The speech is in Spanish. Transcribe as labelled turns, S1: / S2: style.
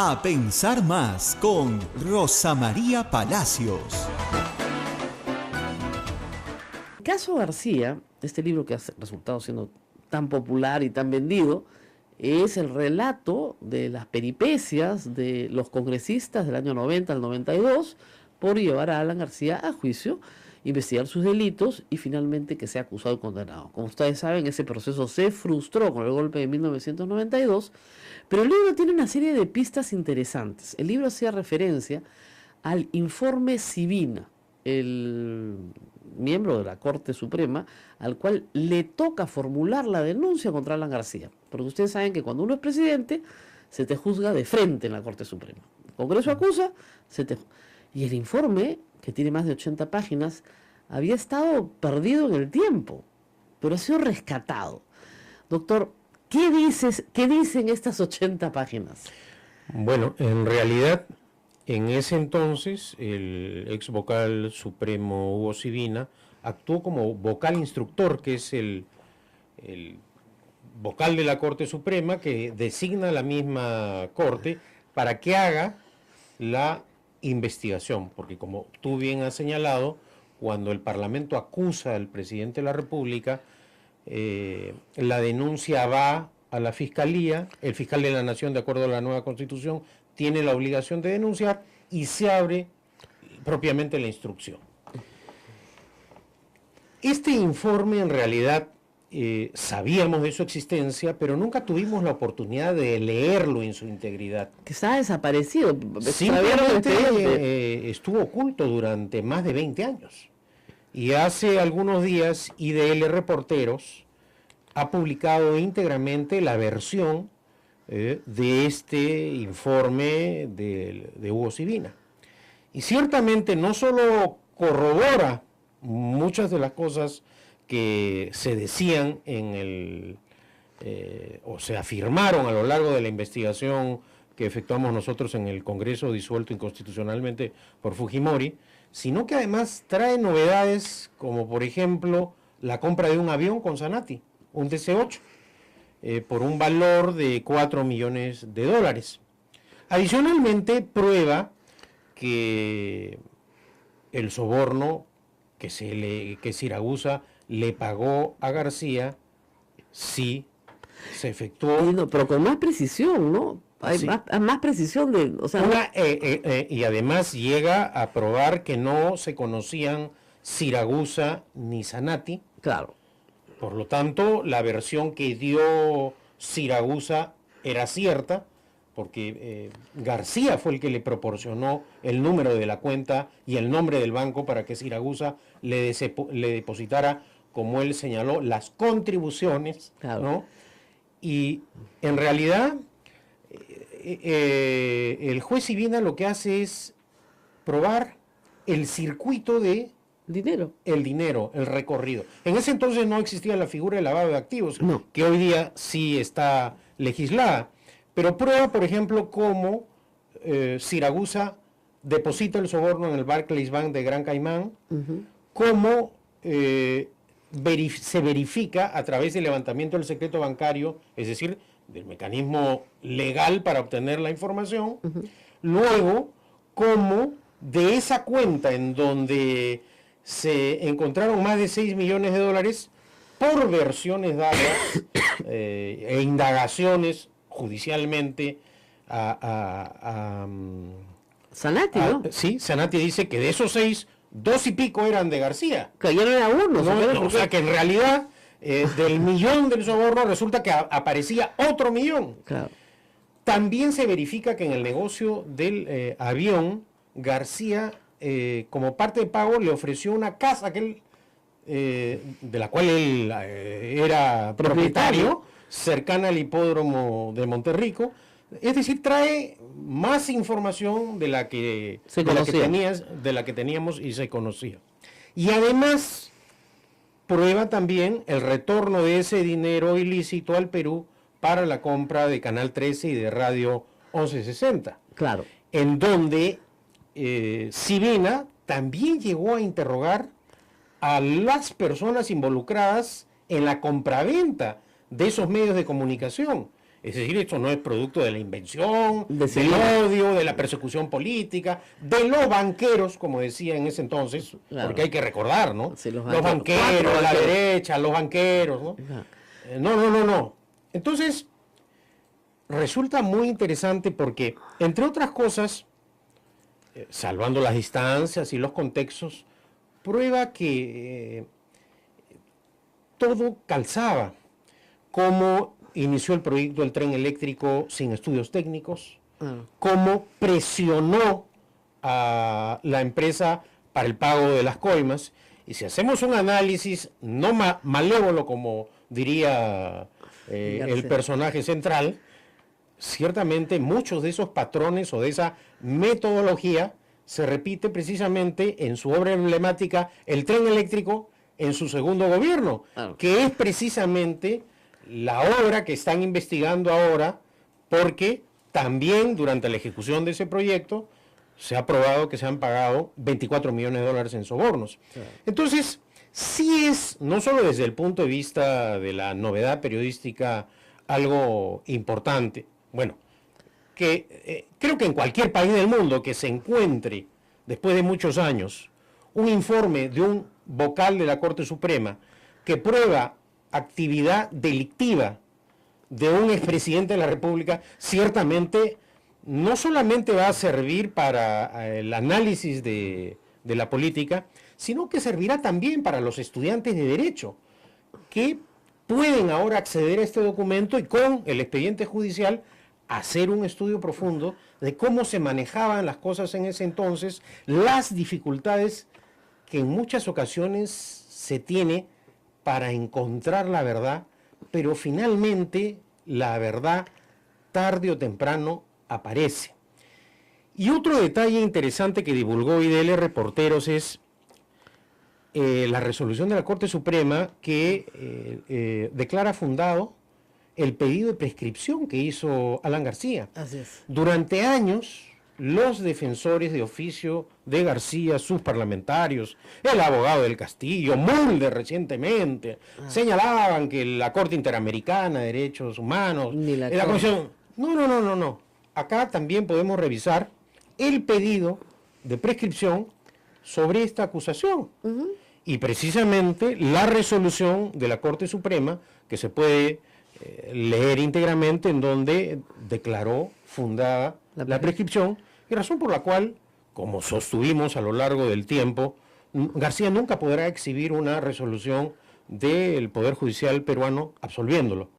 S1: A pensar más con Rosa María Palacios.
S2: El caso García, este libro que ha resultado siendo tan popular y tan vendido, es el relato de las peripecias de los congresistas del año 90 al 92 por llevar a Alan García a juicio, investigar sus delitos y finalmente que sea acusado y condenado. Como ustedes saben, ese proceso se frustró con el golpe de 1992, pero el libro tiene una serie de pistas interesantes. El libro hacía referencia al informe Sibina, el miembro de la Corte Suprema, al cual le toca formular la denuncia contra Alan García. Porque ustedes saben que cuando uno es presidente, se te juzga de frente en la Corte Suprema. El Congreso acusa, y el informe, que tiene más de 80 páginas, había estado perdido en el tiempo, pero ha sido rescatado. Doctor, ¿qué dicen estas 80 páginas?
S3: Bueno, en realidad, en ese entonces, el ex vocal supremo Hugo Sibina actuó como vocal instructor, que es el vocal de la Corte Suprema que designa la misma Corte para que haga la investigación, porque como tú bien has señalado, cuando el Parlamento acusa al presidente de la República, la denuncia va a la Fiscalía, el fiscal de la Nación, de acuerdo a la nueva Constitución, tiene la obligación de denunciar y se abre propiamente la instrucción. Este informe en realidad sabíamos de su existencia, pero nunca tuvimos la oportunidad de leerlo en su integridad.
S2: Que está desaparecido.
S3: Simplemente estuvo oculto durante más de 20 años. Y hace algunos días IDL Reporteros ha publicado íntegramente la versión de este informe de Hugo Sibina. Y ciertamente no solo corrobora muchas de las cosas que se decían o se afirmaron a lo largo de la investigación que efectuamos nosotros en el Congreso disuelto inconstitucionalmente por Fujimori, sino que además trae novedades como por ejemplo la compra de un avión con Sanati, un DC-8, por un valor de $4 millones. Adicionalmente prueba que el soborno que Siragusa le pagó a García sí se efectuó.
S2: Pero con más precisión, ¿no? Hay
S3: sí.
S2: más precisión de... O sea,
S3: y además llega a probar que no se conocían Siragusa ni Sanati.
S2: Claro.
S3: Por lo tanto, la versión que dio Siragusa era cierta, porque García fue el que le proporcionó el número de la cuenta y el nombre del banco para que Siragusa le depositara, como él señaló, las contribuciones,
S2: claro,
S3: ¿no? Y en realidad el juez Sibina lo que hace es probar el circuito de el dinero, el recorrido. En ese entonces no existía la figura de lavado de activos,
S2: no,
S3: que hoy día sí está legislada, pero prueba, por ejemplo, cómo Siragusa deposita el soborno en el Barclays Bank de Gran Caimán, cómo se verifica a través del levantamiento del secreto bancario, es decir, del mecanismo legal para obtener la información, luego cómo de esa cuenta en donde se encontraron más de $6 millones por versiones dadas e indagaciones judicialmente
S2: Sanati, ¿no?
S3: Sí, Sanati dice que de esos 6, 2 y pico eran de García.
S2: Que ya no era uno.
S3: O sea que en realidad del millón del soborno resulta que aparecía otro millón.
S2: Claro.
S3: También se verifica que en el negocio del avión, García, como parte de pago, le ofreció una casa que él, de la cual él era propietario, cercana al hipódromo de Monterrico. Es decir, trae más información de la que teníamos y se conocía. Y además prueba también el retorno de ese dinero ilícito al Perú para la compra de Canal 13 y de Radio 1160.
S2: Claro.
S3: En donde Sibina también llegó a interrogar a las personas involucradas en la compraventa de esos medios de comunicación. Es decir, esto no es producto de la invención,
S2: De
S3: del
S2: Sevilla.
S3: odio, de la persecución política, de los banqueros, como decía en ese entonces,
S2: Claro.
S3: porque hay que recordar, ¿no?
S2: Sí, los
S3: los
S2: banqueros.
S3: banqueros,
S2: Cuatro
S3: la
S2: banqueros.
S3: derecha, los banqueros, ¿no?
S2: Ajá.
S3: No. Entonces, resulta muy interesante porque, entre otras cosas, salvando las distancias y los contextos, prueba que todo calzaba. Cómo inició el proyecto del tren eléctrico sin estudios técnicos,
S2: Ah,
S3: cómo presionó a la empresa para el pago de las coimas. Y si hacemos un análisis no malévolo, como diría el
S2: García.
S3: personaje central, ciertamente muchos de esos patrones o de esa metodología se repite precisamente en su obra emblemática El tren eléctrico en su segundo gobierno,
S2: Claro.
S3: que es precisamente la obra que están investigando ahora, porque también durante la ejecución de ese proyecto se ha probado que se han pagado 24 millones de dólares en sobornos.
S2: Claro.
S3: Entonces, sí es, no solo desde el punto de vista de la novedad periodística, algo importante. Bueno, que creo que en cualquier país del mundo que se encuentre, después de muchos años, un informe de un vocal de la Corte Suprema que prueba actividad delictiva de un expresidente de la República, ciertamente no solamente va a servir para el análisis de la política, sino que servirá también para los estudiantes de Derecho, que pueden ahora acceder a este documento y con el expediente judicial hacer un estudio profundo de cómo se manejaban las cosas en ese entonces, las dificultades que en muchas ocasiones se tiene para encontrar la verdad, pero finalmente la verdad tarde o temprano aparece. Y otro detalle interesante que divulgó IDL Reporteros es la resolución de la Corte Suprema que declara fundado el pedido de prescripción que hizo Alan García.
S2: Así es.
S3: Durante años, los defensores de oficio de García, sus parlamentarios, el abogado del Castillo, Mulder recientemente, señalaban que la Corte Interamericana de Derechos Humanos,
S2: Ni la
S3: la
S2: Corte.
S3: Comisión... No. Acá también podemos revisar el pedido de prescripción sobre esta acusación. Y precisamente la resolución de la Corte Suprema, que se puede leer íntegramente, en donde declaró fundada la prescripción, y razón por la cual, como sostuvimos a lo largo del tiempo, García nunca podrá exhibir una resolución del Poder Judicial peruano absolviéndolo.